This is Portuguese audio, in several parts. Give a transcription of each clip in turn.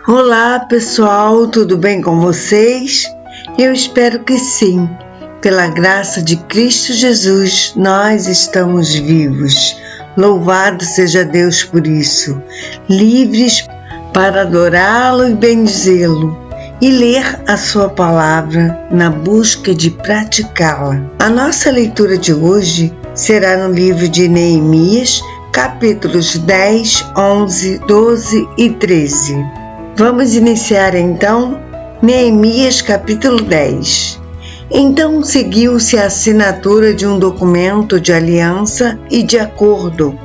Olá pessoal, tudo bem com vocês? Eu espero que sim. Pela graça de Cristo Jesus, nós estamos vivos. Louvado seja Deus por isso. Livres para adorá-lo e bendizê-lo e ler a sua palavra na busca de praticá-la. A nossa leitura de hoje será no livro de Neemias, capítulos 10, 11, 12 e 13. Vamos iniciar então Neemias capítulo 10. Então seguiu-se a assinatura de um documento de aliança e de acordo,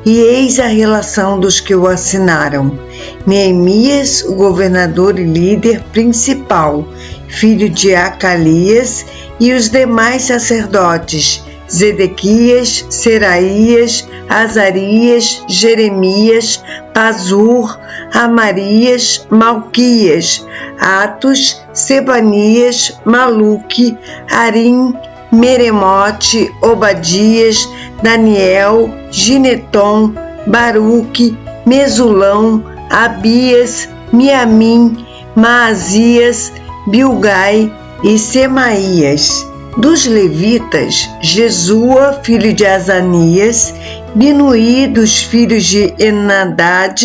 e eis a relação dos que o assinaram. Neemias, o governador e líder principal, filho de Acalias, e os demais sacerdotes, Zedequias, Seraías, Azarias, Jeremias, Pazur, Amarias, Malquias, Atos, Sebanias, Maluque, Arim, Meremote, Obadias, Daniel, Gineton, Baruque, Mesulão, Abias, Miamim, Maasias, Bilgai e Semaías. Dos levitas, Jesua, filho de Azanias, Binuí, dos filhos de Enadad,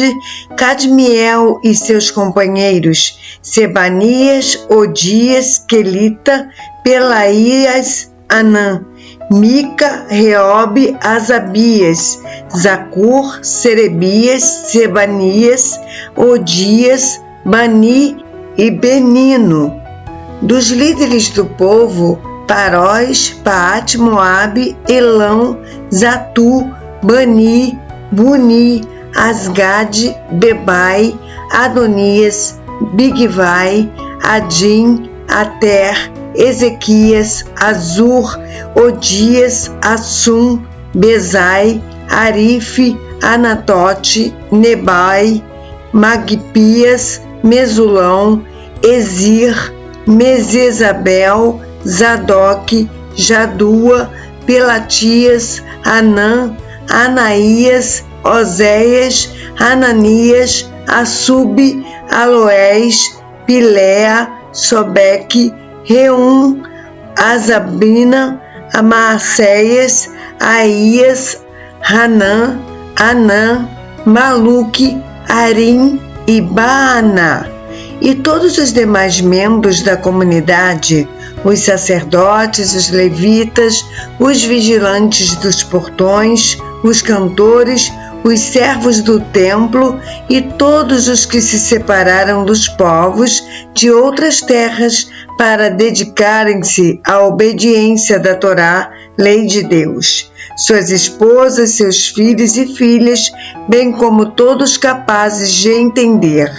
Cadmiel e seus companheiros, Sebanias, Odias, Quelita, Pelaías, Anã, Mica, Reobe, Asabias, Zacur, Serebias, Sebanias, Odias, Bani e Benino. Dos líderes do povo, Parós, Paate, Moabe, Elão, Zatu, Bani, Buni, Asgade, Bebai, Adonias, Bigvai, Adim, Ater, Ezequias, Azur, Odias, Assum, Bezai, Arife, Anatote, Nebai, Magpias, Mesulão, Ezir, Mesesabel, Zadok, Jadua, Pelatias, Anã, Anaías, Oséias, Ananias, Assub, Aloés, Pilea, Sobeque, Reum, Azabina, Amaacéias, Aías, Hanã, Anã, Maluque, Arim e Baaná. E todos os demais membros da comunidade, os sacerdotes, os levitas, os vigilantes dos portões, os cantores, os servos do templo e todos os que se separaram dos povos de outras terras para dedicarem-se à obediência da Torá, lei de Deus. Suas esposas, seus filhos e filhas, bem como todos capazes de entender.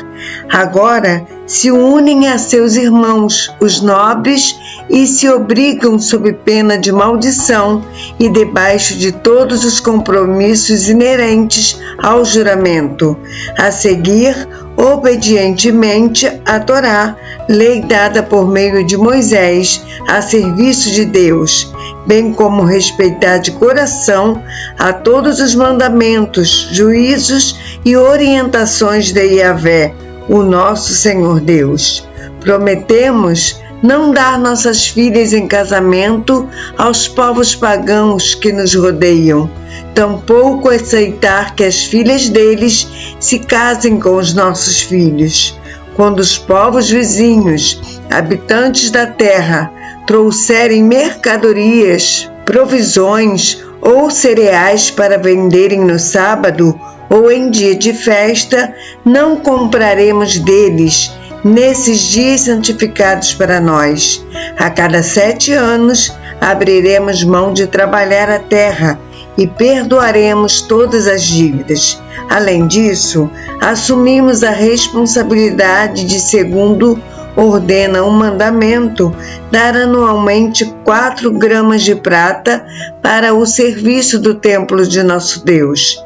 Agora se unem a seus irmãos, os nobres, e se obrigam sob pena de maldição e debaixo de todos os compromissos inerentes ao juramento, a seguir obedientemente a Torá, lei dada por meio de Moisés, a serviço de Deus, bem como respeitar de coração a todos os mandamentos, juízos e orientações de Yahvé, o nosso Senhor Deus. Prometemos não dar nossas filhas em casamento aos povos pagãos que nos rodeiam, tampouco aceitar que as filhas deles se casem com os nossos filhos. Quando os povos vizinhos, habitantes da terra, trouxerem mercadorias, provisões ou cereais para venderem no sábado ou em dia de festa, não compraremos deles nesses dias santificados para nós. A cada 7 anos abriremos mão de trabalhar a terra e perdoaremos todas as dívidas. Além disso, assumimos a responsabilidade de, segundo ordena um mandamento, dar anualmente 4 gramas de prata para o serviço do templo de nosso Deus,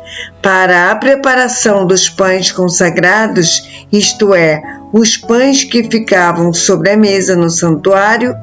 para a preparação dos pães consagrados, isto é, os pães que ficavam sobre a mesa no santuário,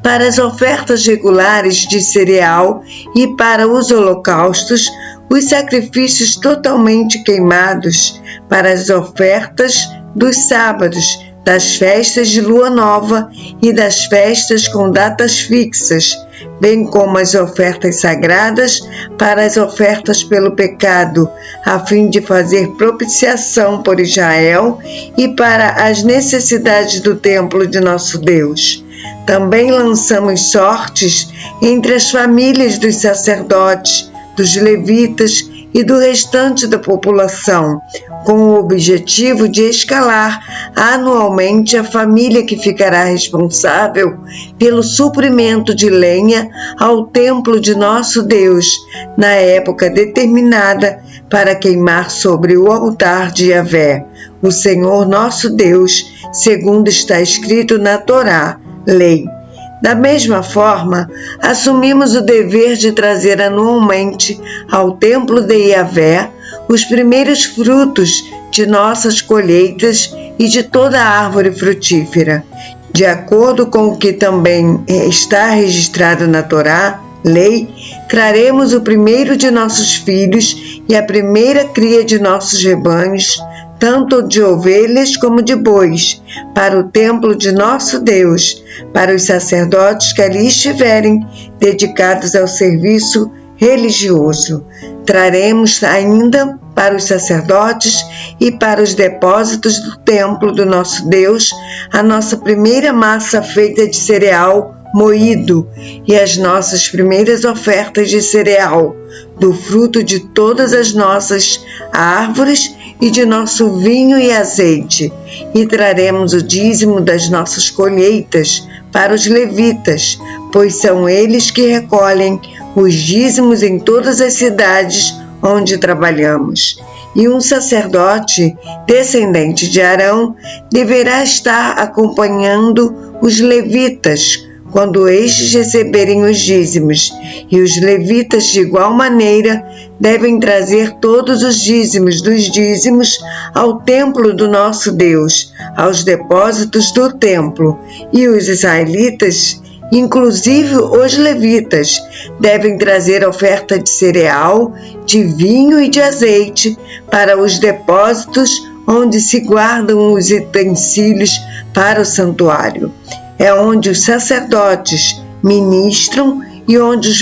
para as ofertas regulares de cereal e para os holocaustos, os sacrifícios totalmente queimados, para as ofertas dos sábados, das festas de lua nova e das festas com datas fixas, bem como as ofertas sagradas para as ofertas pelo pecado, a fim de fazer propiciação por Israel e para as necessidades do templo de nosso Deus. Também lançamos sortes entre as famílias dos sacerdotes, dos levitas e do restante da população, com o objetivo de escalar anualmente a família que ficará responsável pelo suprimento de lenha ao templo de nosso Deus, na época determinada para queimar sobre o altar de Yahvé, o Senhor nosso Deus, segundo está escrito na Torá, lei. Da mesma forma, assumimos o dever de trazer anualmente ao templo de Yahvé os primeiros frutos de nossas colheitas e de toda árvore frutífera. De acordo com o que também está registrado na Torá, lei, traremos o primeiro de nossos filhos e a primeira cria de nossos rebanhos, tanto de ovelhas como de bois, para o templo de nosso Deus, para os sacerdotes que ali estiverem dedicados ao serviço religioso. Traremos ainda para os sacerdotes e para os depósitos do templo do nosso Deus a nossa primeira massa feita de cereal moído e as nossas primeiras ofertas de cereal, do fruto de todas as nossas árvores e de nosso vinho e azeite, e traremos o dízimo das nossas colheitas para os levitas, pois são eles que recolhem os dízimos em todas as cidades onde trabalhamos. E um sacerdote descendente de Arão deverá estar acompanhando os levitas quando estes receberem os dízimos, e os levitas de igual maneira devem trazer todos os dízimos dos dízimos ao templo do nosso Deus, aos depósitos do templo, e os israelitas, inclusive os levitas, devem trazer oferta de cereal, de vinho e de azeite para os depósitos onde se guardam os utensílios para o santuário. É onde os sacerdotes ministram e onde os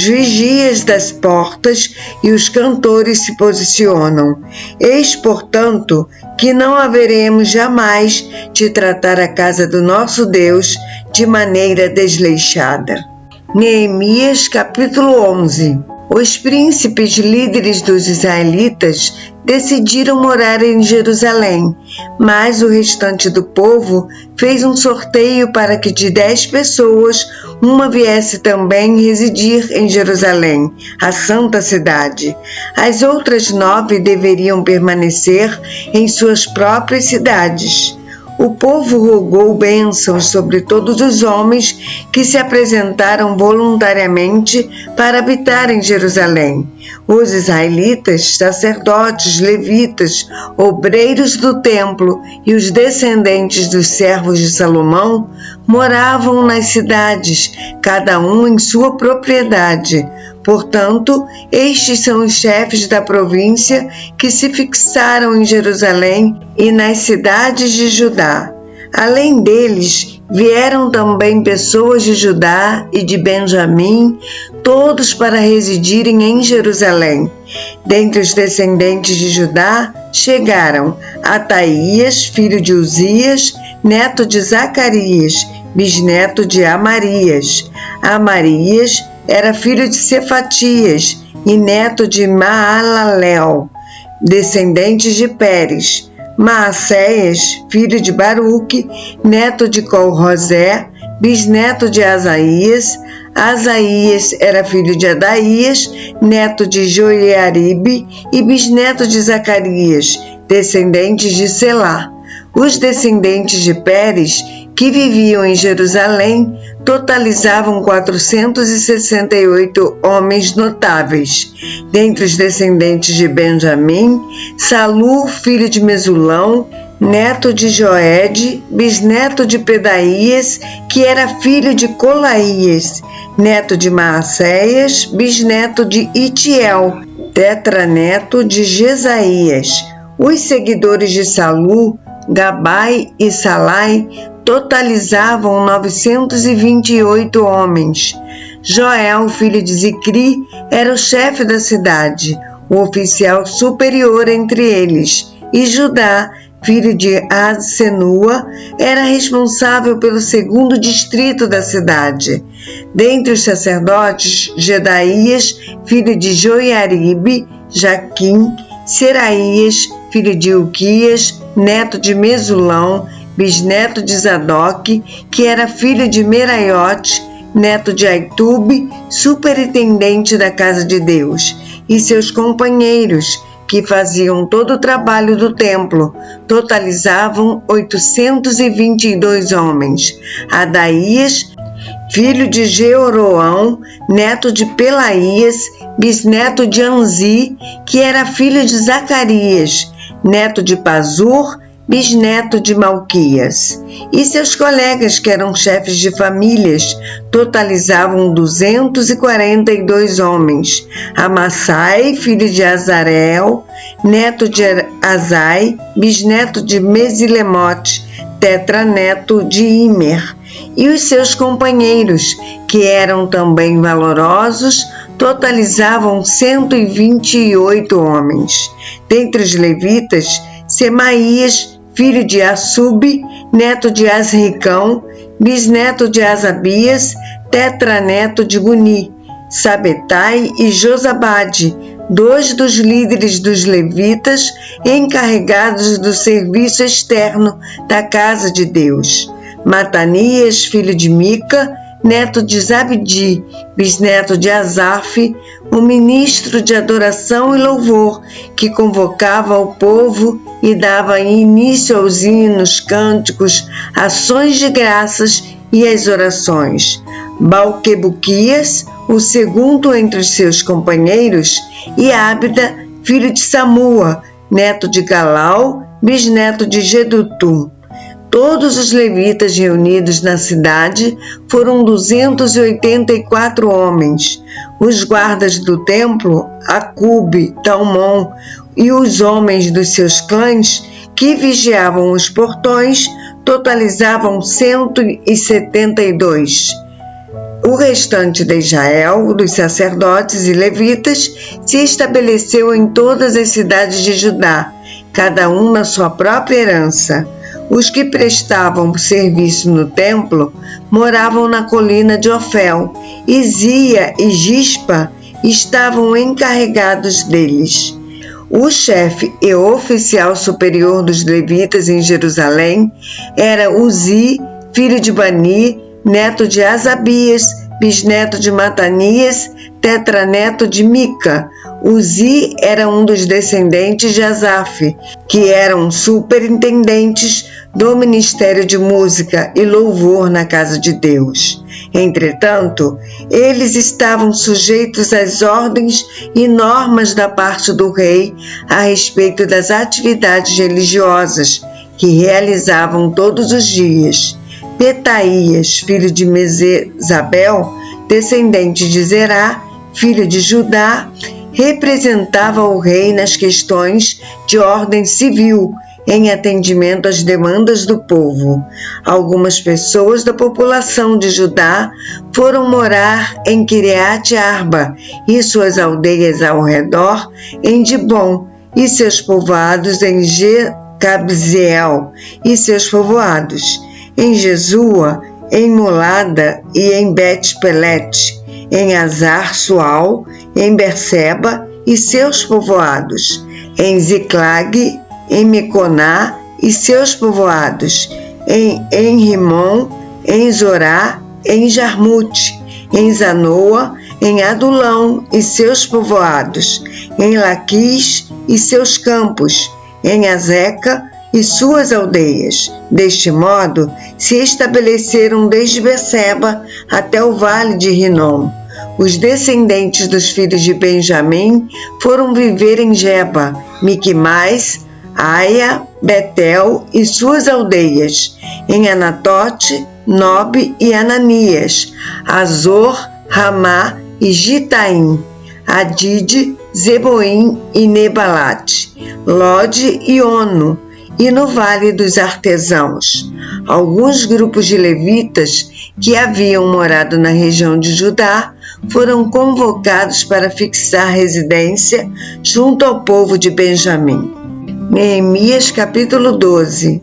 vigias das portas e os cantores se posicionam. Eis, portanto, que não haveremos jamais de tratar a casa do nosso Deus de maneira desleixada. Neemias capítulo 11. Os príncipes líderes dos israelitas decidiram morar em Jerusalém, mas o restante do povo fez um sorteio para que de 10 pessoas, uma viesse também residir em Jerusalém, a santa cidade. As outras 9 deveriam permanecer em suas próprias cidades. O povo rogou bênçãos sobre todos os homens que se apresentaram voluntariamente para habitar em Jerusalém. Os israelitas, sacerdotes, levitas, obreiros do templo e os descendentes dos servos de Salomão moravam nas cidades, cada um em sua propriedade. Portanto, estes são os chefes da província que se fixaram em Jerusalém e nas cidades de Judá. Além deles, vieram também pessoas de Judá e de Benjamim, todos para residirem em Jerusalém. Dentre os descendentes de Judá, chegaram Ataías, filho de Uzias, neto de Zacarias, bisneto de Amarias. Amarias era filho de Cefatias e neto de Maalalel, descendentes de Pérez. Maacéias, filho de Baruque, neto de Col-Rosé, bisneto de Asaías. Asaías era filho de Adaías, neto de Joiaribe e bisneto de Zacarias, descendentes de Selá. Os descendentes de Pérez, que viviam em Jerusalém, totalizavam 468 homens notáveis. Dentre os descendentes de Benjamim, Salu, filho de Mesulão, neto de Joede, bisneto de Pedaías, que era filho de Colaías, neto de Maacéias, bisneto de Itiel, tetraneto de Jesaías. Os seguidores de Salu, Gabai e Salai, totalizavam 928 homens. Joel, filho de Zicri, era o chefe da cidade, o oficial superior entre eles, e Judá, filho de Asenua, era responsável pelo segundo distrito da cidade. Dentre os sacerdotes, Jedaías, filho de Joiaribe, Jaquim, Seraías, filho de Uquias, neto de Mesulão, bisneto de Zadok, que era filho de Meraiote, neto de Aitube, superintendente da casa de Deus, e seus companheiros, que faziam todo o trabalho do templo, totalizavam 822 homens. Adaías, filho de Jeoroão, neto de Pelaías, bisneto de Anzi, que era filho de Zacarias, neto de Pazur, bisneto de Malquias. E seus colegas, que eram chefes de famílias, totalizavam 242 homens. Amassai, filho de Azarel, neto de Azai, bisneto de Mesilemote, tetraneto de Imer. E os seus companheiros, que eram também valorosos, totalizavam 128 homens. Dentre os levitas, Semaías, filho de Assub, neto de Asricão, bisneto de Asabias, tetraneto de Guni, Sabetai e Josabade, dois dos líderes dos levitas encarregados do serviço externo da casa de Deus. Matanias, filho de Mica, neto de Zabdi, bisneto de Asaf, um ministro de adoração e louvor, que convocava o povo e dava início aos hinos, cânticos, ações de graças e as orações. Balquebuquias, o segundo entre os seus companheiros, e Ábida, filho de Samua, neto de Galau, bisneto de Gedutum. Todos os levitas reunidos na cidade foram 284 homens. Os guardas do templo, Acube, Talmon e os homens dos seus clãs, que vigiavam os portões, totalizavam 172. O restante de Israel, dos sacerdotes e levitas, se estabeleceu em todas as cidades de Judá, cada um na sua própria herança. Os que prestavam serviço no templo moravam na colina de Ofel, e Zia e Gispa estavam encarregados deles. O chefe e oficial superior dos levitas em Jerusalém era Uzi, filho de Bani, neto de Asabias, bisneto de Matanias, tetraneto de Mica. Uzi era um dos descendentes de Asaf, que eram superintendentes do Ministério de Música e Louvor na casa de Deus. Entretanto, eles estavam sujeitos às ordens e normas da parte do rei a respeito das atividades religiosas que realizavam todos os dias. Petaías, filho de Mesezabel, descendente de Zerá, filho de Judá, representava o rei nas questões de ordem civil, em atendimento às demandas do povo. Algumas pessoas da população de Judá foram morar em Kiriat Arba e suas aldeias ao redor, em Dibon e seus povoados, em Jecabzeel e seus povoados, em Jesua, em Molada e em Bet-Pelet, em Azar-Sual, em Berseba e seus povoados, em Ziclag, em Meconá e seus povoados, em Rimon, em Zorá, em Jarmute, em Zanoa, em Adulão e seus povoados, em Laquis e seus campos, em Azeca e suas aldeias. Deste modo, se estabeleceram desde Berseba até o vale de Rinom. Os descendentes dos filhos de Benjamim foram viver em Geba, Miquimais, Aia, Betel e suas aldeias, em Anatote, Nobe e Ananias, Azor, Ramá e Gitaim, Adide, Zeboim e Nebalate, Lode e Ono, e no Vale dos Artesãos. Alguns grupos de levitas que haviam morado na região de Judá foram convocados para fixar residência junto ao povo de Benjamim. Neemias capítulo 12.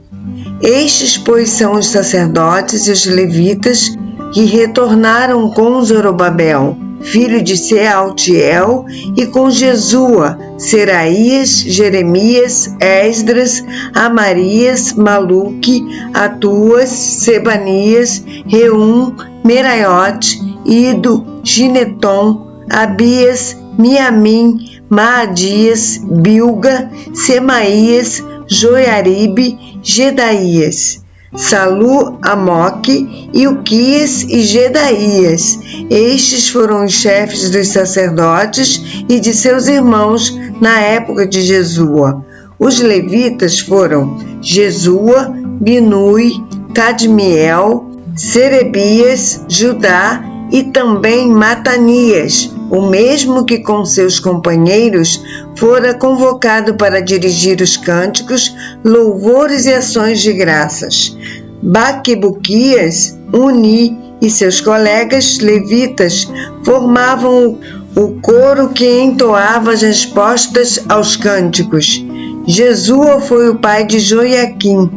Estes, pois, são os sacerdotes e os levitas que retornaram com Zorobabel, filho de Sealtiel, e com Jesua, Seraías, Jeremias, Esdras, Amarias, Maluque, Atuas, Sebanias, Reum, Meraiote, Ido, Gineton, Abias, Miamim, Maadias, Bilga, Semaías, Joiaribe, Gedaías, Salu, Amoque, Ilquias e Gedaías. Estes foram os chefes dos sacerdotes e de seus irmãos na época de Jesua. Os levitas foram Jesua, Binui, Cadmiel, Serebias, Judá e também Matanias, o mesmo que com seus companheiros fora convocado para dirigir os cânticos, louvores e ações de graças. Baquebuquias, Uni e seus colegas levitas formavam o coro que entoava as respostas aos cânticos. Jesua foi o pai de Joiaquim,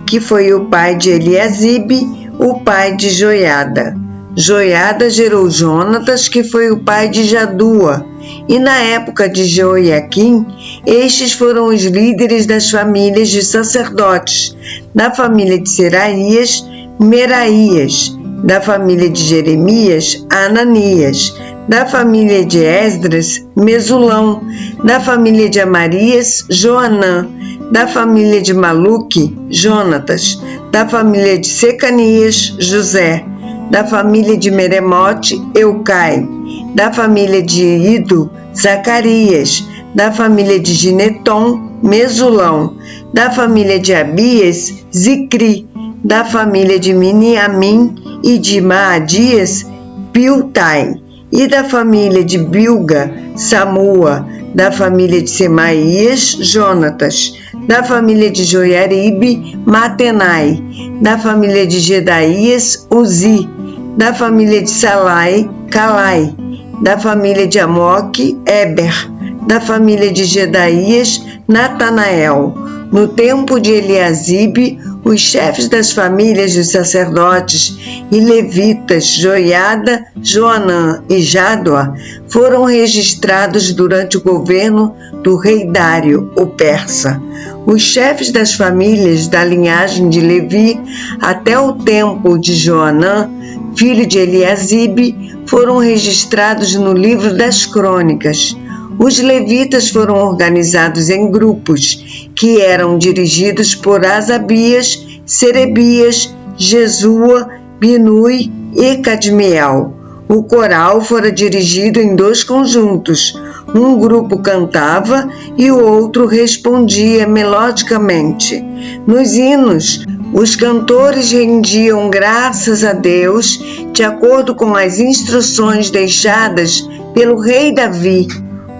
que foi o pai de Eliasibe, o pai de Joiada. Joiada gerou Jonatas, que foi o pai de Jadua, e na época de Joiaquim, estes foram os líderes das famílias de sacerdotes, da família de Seraías, Meraías, da família de Jeremias, Ananias, da família de Esdras, Mesulão, da família de Amarias, Joanã, da família de Maluque, Jonatas, da família de Secanias, José, da família de Meremote, Eucai, da família de Ido, Zacarias, da família de Gineton, Mesulão, da família de Abias, Zicri, da família de Miniamim e de Maadias, Piltai, e da família de Bilga, Samua, da família de Semaías, Jonatas, da família de Joiaribe, Matenai, da família de Gedaías, Uzi, da família de Salai, Calai, da família de Amoque, Eber, da família de Gedaías, Natanael. No tempo de Eliasibe, os chefes das famílias dos sacerdotes e levitas, Joiada, Joanã e Jádua, foram registrados durante o governo do rei Dário, o persa. Os chefes das famílias da linhagem de Levi, até o tempo de Joanã, filho de Eliasibe, foram registrados no livro das crônicas. Os levitas foram organizados em grupos, que eram dirigidos por Asabias, Serebias, Jesua, Binui e Cadmiel. O coral fora dirigido em 2 conjuntos. Um grupo cantava e o outro respondia melodicamente. Nos hinos, os cantores rendiam graças a Deus de acordo com as instruções deixadas pelo rei Davi,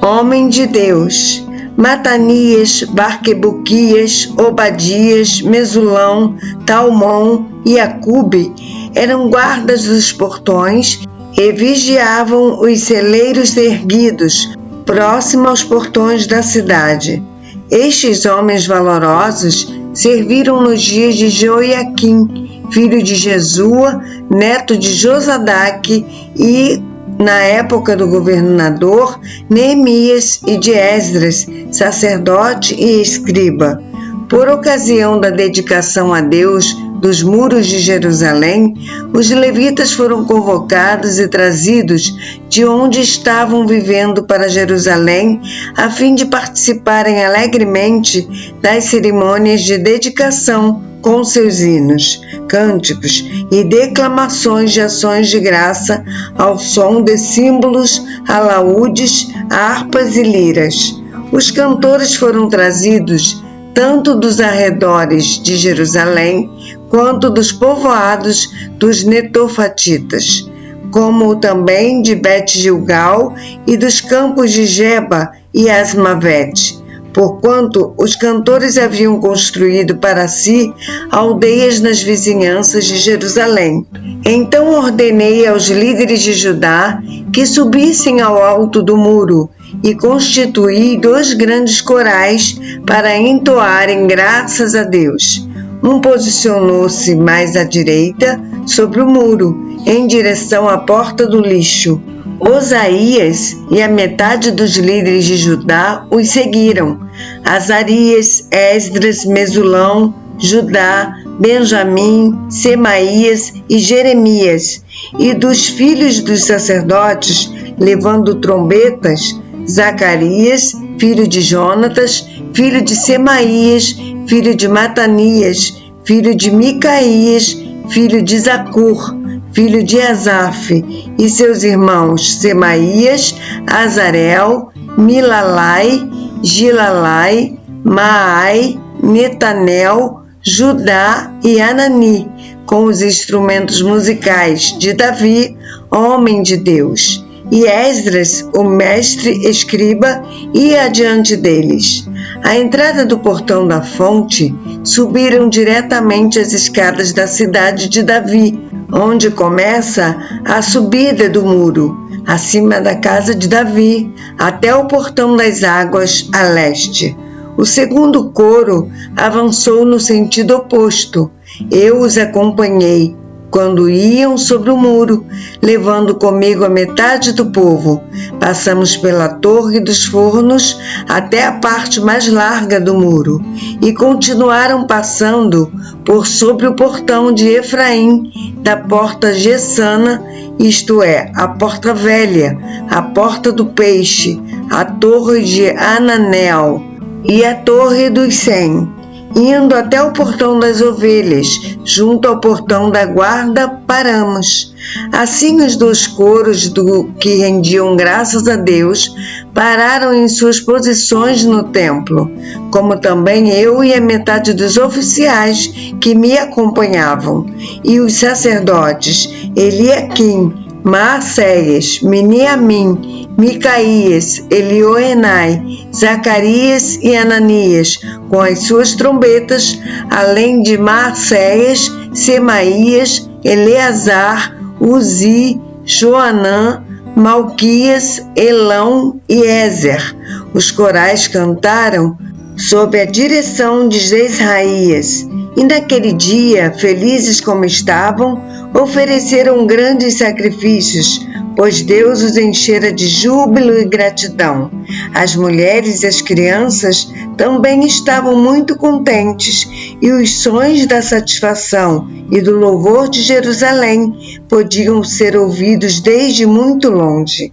homem de Deus. Matanias, Barquebuquias, Obadias, Mesulão, Talmon e Acube eram guardas dos portões e vigiavam os celeiros erguidos, próximo aos portões da cidade. Estes homens valorosos serviram nos dias de Joiaquim, filho de Jesua, neto de Josadaque, e na época do governador Neemias e de Esdras, sacerdote e escriba. Por ocasião da dedicação a Deus dos muros de Jerusalém, os levitas foram convocados e trazidos de onde estavam vivendo para Jerusalém, a fim de participarem alegremente das cerimônias de dedicação com seus hinos, cânticos e declamações de ações de graça ao som de símbolos, alaúdes, harpas e liras. Os cantores foram trazidos tanto dos arredores de Jerusalém quanto dos povoados dos netofatitas. como também de Bet-Gilgal e dos campos de Geba e Asmavete, porquanto os cantores haviam construído para si aldeias nas vizinhanças de Jerusalém. Então ordenei aos líderes de Judá que subissem ao alto do muro e constituí 2 grandes corais para entoarem graças a Deus. Um posicionou-se mais à direita, sobre o muro, em direção à porta do lixo. Osaías e a metade dos líderes de Judá os seguiram. Azarias, Esdras, Mesulão, Judá, Benjamim, Semaías e Jeremias. E dos filhos dos sacerdotes, levando trombetas, Zacarias, filho de Jonatas, filho de Semaías, filho de Matanias, filho de Micaías, filho de Zacur, filho de Asaf, e seus irmãos Semaías, Azarel, Milalai, Gilalai, Maai, Netanel, Judá e Anani, com os instrumentos musicais de Davi, homem de Deus. E Esdras, o mestre escriba, ia adiante deles. À entrada do portão da fonte, subiram diretamente as escadas da cidade de Davi, onde começa a subida do muro, acima da casa de Davi, até o portão das águas a leste. O segundo coro avançou no sentido oposto. Eu os acompanhei quando iam sobre o muro, levando comigo a metade do povo. Passamos pela Torre dos Fornos até a parte mais larga do muro e continuaram passando por sobre o portão de Efraim, da porta Gessana, isto é, a porta velha, a porta do peixe, a torre de Ananel e a torre dos 100. Indo até o portão das ovelhas, junto ao portão da guarda, paramos. Assim os 2 coros do que rendiam graças a Deus pararam em suas posições no templo, como também eu e a metade dos oficiais que me acompanhavam, e os sacerdotes Eliaquim, Maacéias, Miniamim, Micaías, Elioenai, Zacarias e Ananias, com as suas trombetas, além de Maacéias, Semaías, Eleazar, Uzi, Joanã, Malquias, Elão e Ézer. Os corais cantaram sob a direção de Jesraías, e naquele dia, felizes como estavam, ofereceram grandes sacrifícios, pois Deus os enchera de júbilo e gratidão. As mulheres e as crianças também estavam muito contentes, e os sons da satisfação e do louvor de Jerusalém podiam ser ouvidos desde muito longe.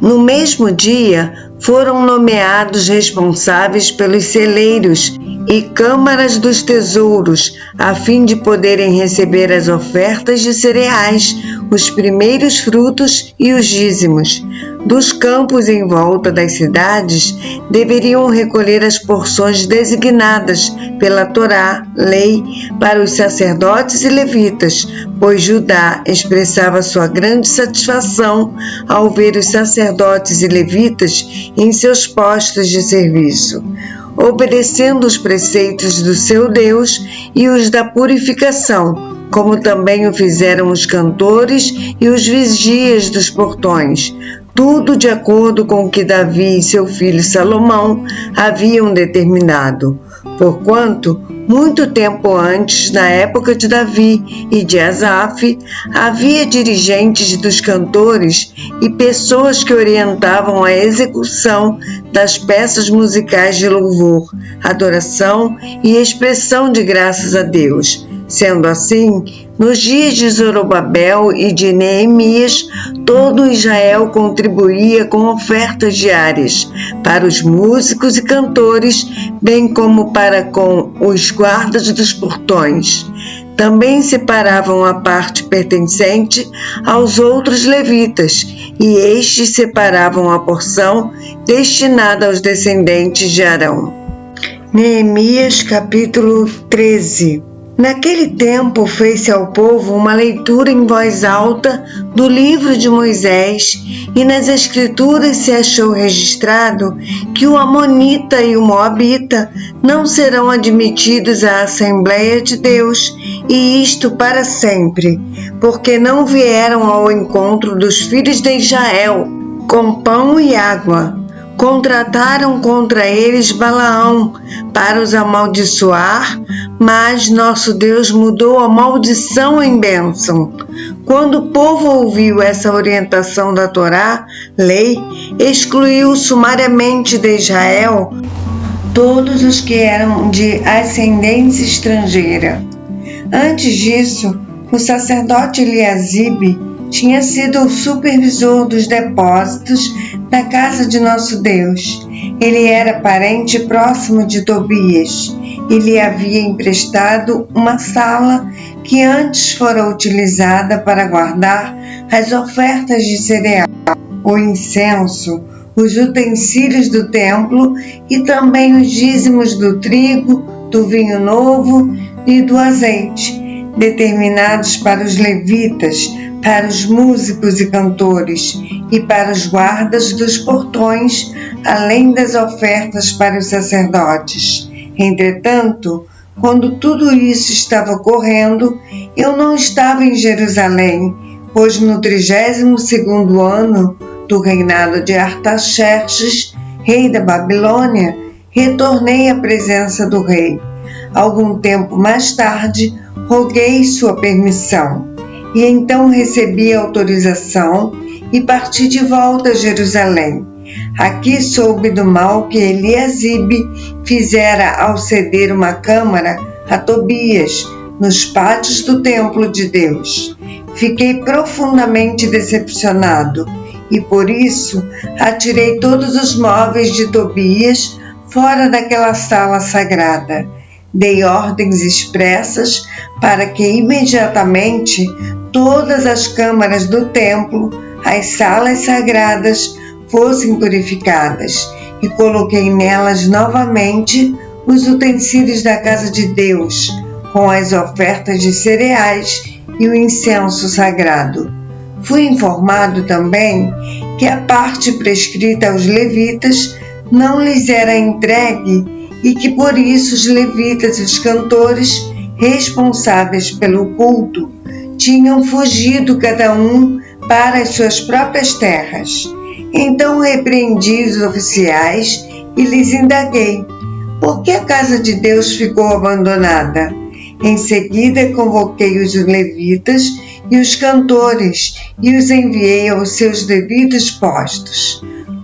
No mesmo dia, foram nomeados responsáveis pelos celeiros e câmaras dos tesouros, a fim de poderem receber as ofertas de cereais, os primeiros frutos e os dízimos. Dos campos em volta das cidades, deveriam recolher as porções designadas pela Torá, lei, para os sacerdotes e levitas, pois Judá expressava sua grande satisfação ao ver os sacerdotes e levitas em seus postos de serviço, obedecendo os preceitos do seu Deus e os da purificação, como também o fizeram os cantores e os vigias dos portões, tudo de acordo com o que Davi e seu filho Salomão haviam determinado. Porquanto, muito tempo antes, na época de Davi e de Asaf, havia dirigentes dos cantores e pessoas que orientavam a execução das peças musicais de louvor, adoração e expressão de graças a Deus. Sendo assim, nos dias de Zorobabel e de Neemias, todo Israel contribuía com ofertas diárias para os músicos e cantores, bem como para com os guardas dos portões. Também separavam a parte pertencente aos outros levitas, e estes separavam a porção destinada aos descendentes de Arão. Neemias capítulo 13. Naquele tempo fez-se ao povo uma leitura em voz alta do livro de Moisés, e nas Escrituras se achou registrado que o Amonita e o Moabita não serão admitidos à Assembleia de Deus, e isto para sempre, porque não vieram ao encontro dos filhos de Israel com pão e água. Contrataram contra eles Balaão para os amaldiçoar, mas nosso Deus mudou a maldição em bênção. Quando o povo ouviu essa orientação da Torá, lei, excluiu sumariamente de Israel todos os que eram de ascendência estrangeira. Antes disso, o sacerdote Eliasibe tinha sido o supervisor dos depósitos da casa de nosso Deus. Ele era parente próximo de Tobias e lhe havia emprestado uma sala que antes fora utilizada para guardar as ofertas de cereal, o incenso, os utensílios do templo e também os dízimos do trigo, do vinho novo e do azeite, determinados para os levitas, para os músicos e cantores e para os guardas dos portões, além das ofertas para os sacerdotes. Entretanto, quando tudo isso estava ocorrendo, eu não estava em Jerusalém, pois no 32º ano do reinado de Artaxerxes, rei da Babilônia, retornei à presença do rei. Algum tempo mais tarde, roguei sua permissão. E então recebi autorização e parti de volta a Jerusalém. Aqui soube do mal que Eliasibe fizera ao ceder uma câmara a Tobias, nos pátios do templo de Deus. Fiquei profundamente decepcionado e, por isso, atirei todos os móveis de Tobias fora daquela sala sagrada. Dei ordens expressas para que imediatamente todas as câmaras do templo, as salas sagradas, fossem purificadas, e coloquei nelas novamente os utensílios da casa de Deus, com as ofertas de cereais e o incenso sagrado. Fui informado também que a parte prescrita aos levitas não lhes era entregue e que por isso os levitas e os cantores responsáveis pelo culto tinham fugido cada um para as suas próprias terras. Então repreendi os oficiais e lhes indaguei: por que a casa de Deus ficou abandonada? Em seguida convoquei os levitas e os cantores e os enviei aos seus devidos postos.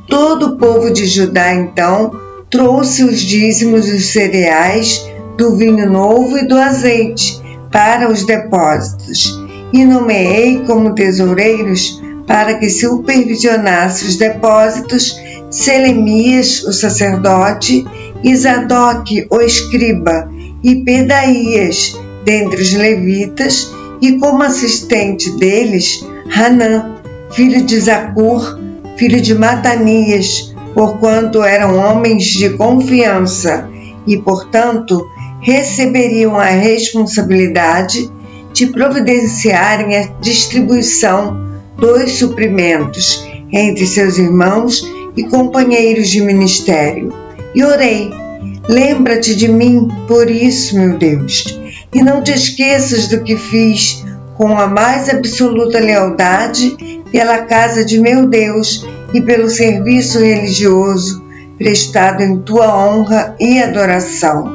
Todo o povo de Judá então trouxe os dízimos dos cereais, do vinho novo e do azeite para os depósitos, e nomeei como tesoureiros para que supervisionasse os depósitos Selemias, o sacerdote, e Zadoque, o escriba, e Pedaías, dentre os levitas, e como assistente deles, Hanã, filho de Zacur, filho de Matanias, porquanto eram homens de confiança e, portanto, receberiam a responsabilidade de providenciarem a distribuição dos suprimentos entre seus irmãos e companheiros de ministério. E orei: lembra-te de mim por isso, meu Deus, e não te esqueças do que fiz com a mais absoluta lealdade pela casa de meu Deus e pelo serviço religioso prestado em tua honra e adoração.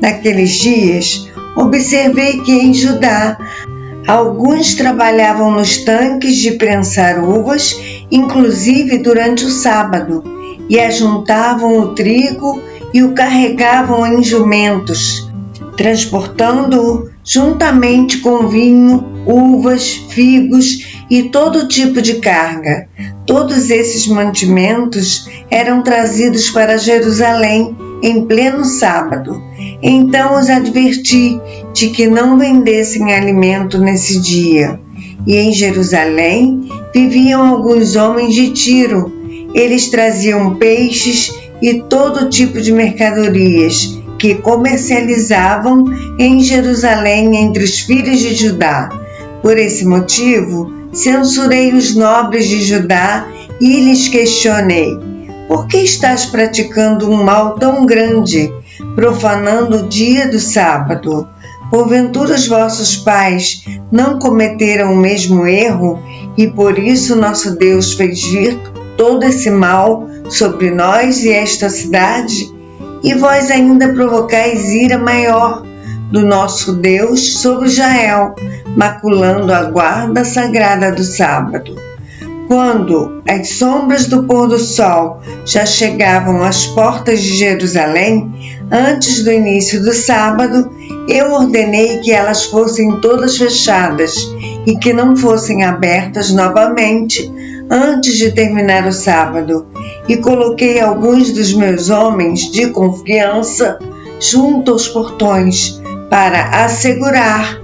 Naqueles dias, observei que em Judá alguns trabalhavam nos tanques de prensar uvas, inclusive durante o sábado, e ajuntavam o trigo e o carregavam em jumentos, transportando-o juntamente com vinho, uvas, figos e todo tipo de carga. Todos esses mantimentos eram trazidos para Jerusalém em pleno sábado. Então os adverti de que não vendessem alimento nesse dia. E em Jerusalém viviam alguns homens de Tiro. Eles traziam peixes e todo tipo de mercadorias, que comercializavam em Jerusalém entre os filhos de Judá. Por esse motivo, censurei os nobres de Judá e lhes questionei: por que estás praticando um mal tão grande, profanando o dia do sábado? Porventura os vossos pais não cometeram o mesmo erro e por isso nosso Deus fez vir todo esse mal sobre nós e esta cidade? E vós ainda provocais ira maior do nosso Deus sobre Israel, maculando a guarda sagrada do sábado. Quando as sombras do pôr do sol já chegavam às portas de Jerusalém, antes do início do sábado, eu ordenei que elas fossem todas fechadas e que não fossem abertas novamente antes de terminar o sábado, e coloquei alguns dos meus homens de confiança junto aos portões para assegurar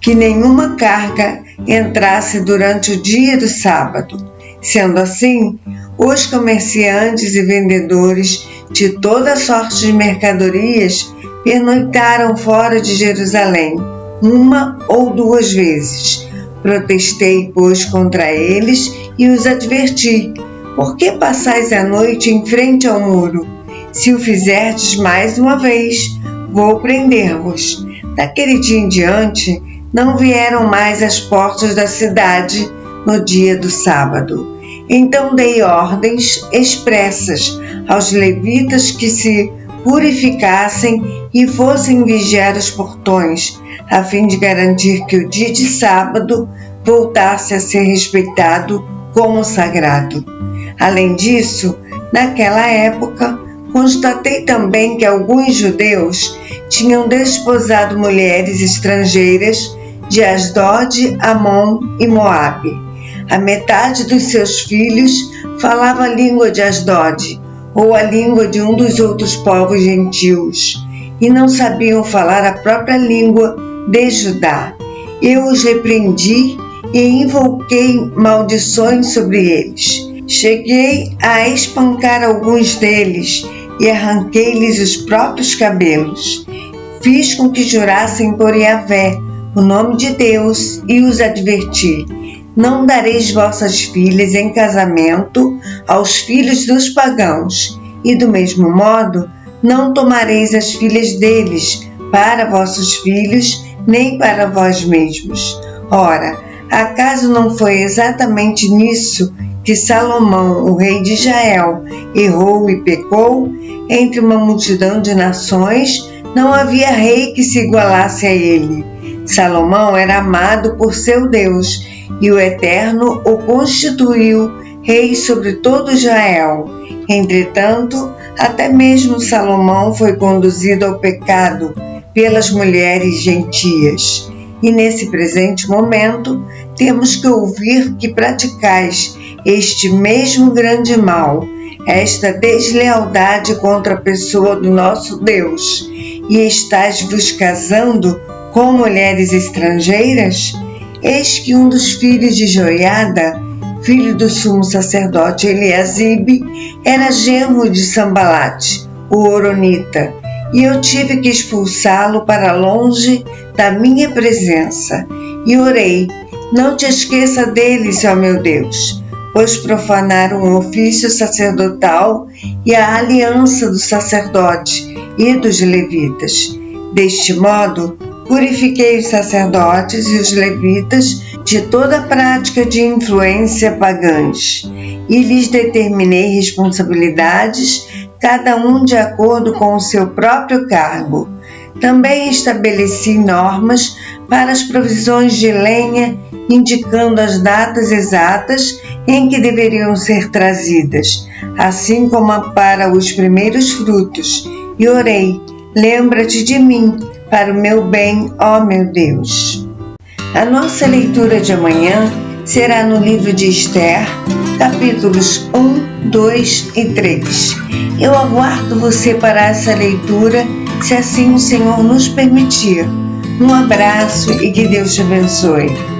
que nenhuma carga entrasse durante o dia do sábado. Sendo assim, os comerciantes e vendedores de toda sorte de mercadorias pernoitaram fora de Jerusalém, uma ou duas vezes. Protestei, pois, contra eles e os adverti: por que passais a noite em frente ao muro? Se o fizerdes mais uma vez, vou prender-vos. Daquele dia em diante, não vieram mais às portas da cidade no dia do sábado. Então dei ordens expressas aos levitas que se purificassem e fossem vigiar os portões, a fim de garantir que o dia de sábado voltasse a ser respeitado como sagrado. Além disso, naquela época, constatei também que alguns judeus tinham desposado mulheres estrangeiras de Asdod, Amon e Moabe. A metade dos seus filhos falava a língua de Asdod, ou a língua de um dos outros povos gentios, e não sabiam falar a própria língua de Judá. Eu os repreendi e invoquei maldições sobre eles. Cheguei a espancar alguns deles e arranquei-lhes os próprios cabelos. Fiz com que jurassem por Yahvé, o nome de Deus, e os adverti: não dareis vossas filhas em casamento aos filhos dos pagãos, e do mesmo modo não tomareis as filhas deles para vossos filhos, nem para vós mesmos. Ora, acaso não foi exatamente nisso que Salomão, o rei de Israel, errou e pecou? Entre uma multidão de nações não havia rei que se igualasse a ele. Salomão era amado por seu Deus, e o Eterno o constituiu rei sobre todo Israel. Entretanto, até mesmo Salomão foi conduzido ao pecado pelas mulheres gentias. E nesse presente momento, temos que ouvir que praticais este mesmo grande mal, esta deslealdade contra a pessoa do nosso Deus, e estáis vos casando com mulheres estrangeiras? Eis que um dos filhos de Joiada, filho do sumo sacerdote Eliasibe, era genro de Sambalate, o horonita, e eu tive que expulsá-lo para longe da minha presença. E orei: não te esqueça deles, ó meu Deus, pois profanaram o ofício sacerdotal e a aliança do sacerdote e dos levitas. Deste modo, purifiquei os sacerdotes e os levitas de toda a prática de influência pagãs, e lhes determinei responsabilidades, cada um de acordo com o seu próprio cargo. Também estabeleci normas para as provisões de lenha, indicando as datas exatas em que deveriam ser trazidas, assim como para os primeiros frutos. E orei: lembra-te de mim, para o meu bem, ó meu Deus. A nossa leitura de amanhã será no livro de Esther, capítulos 1, 2 e 3. Eu aguardo você para essa leitura, se assim o Senhor nos permitir. Um abraço e que Deus te abençoe.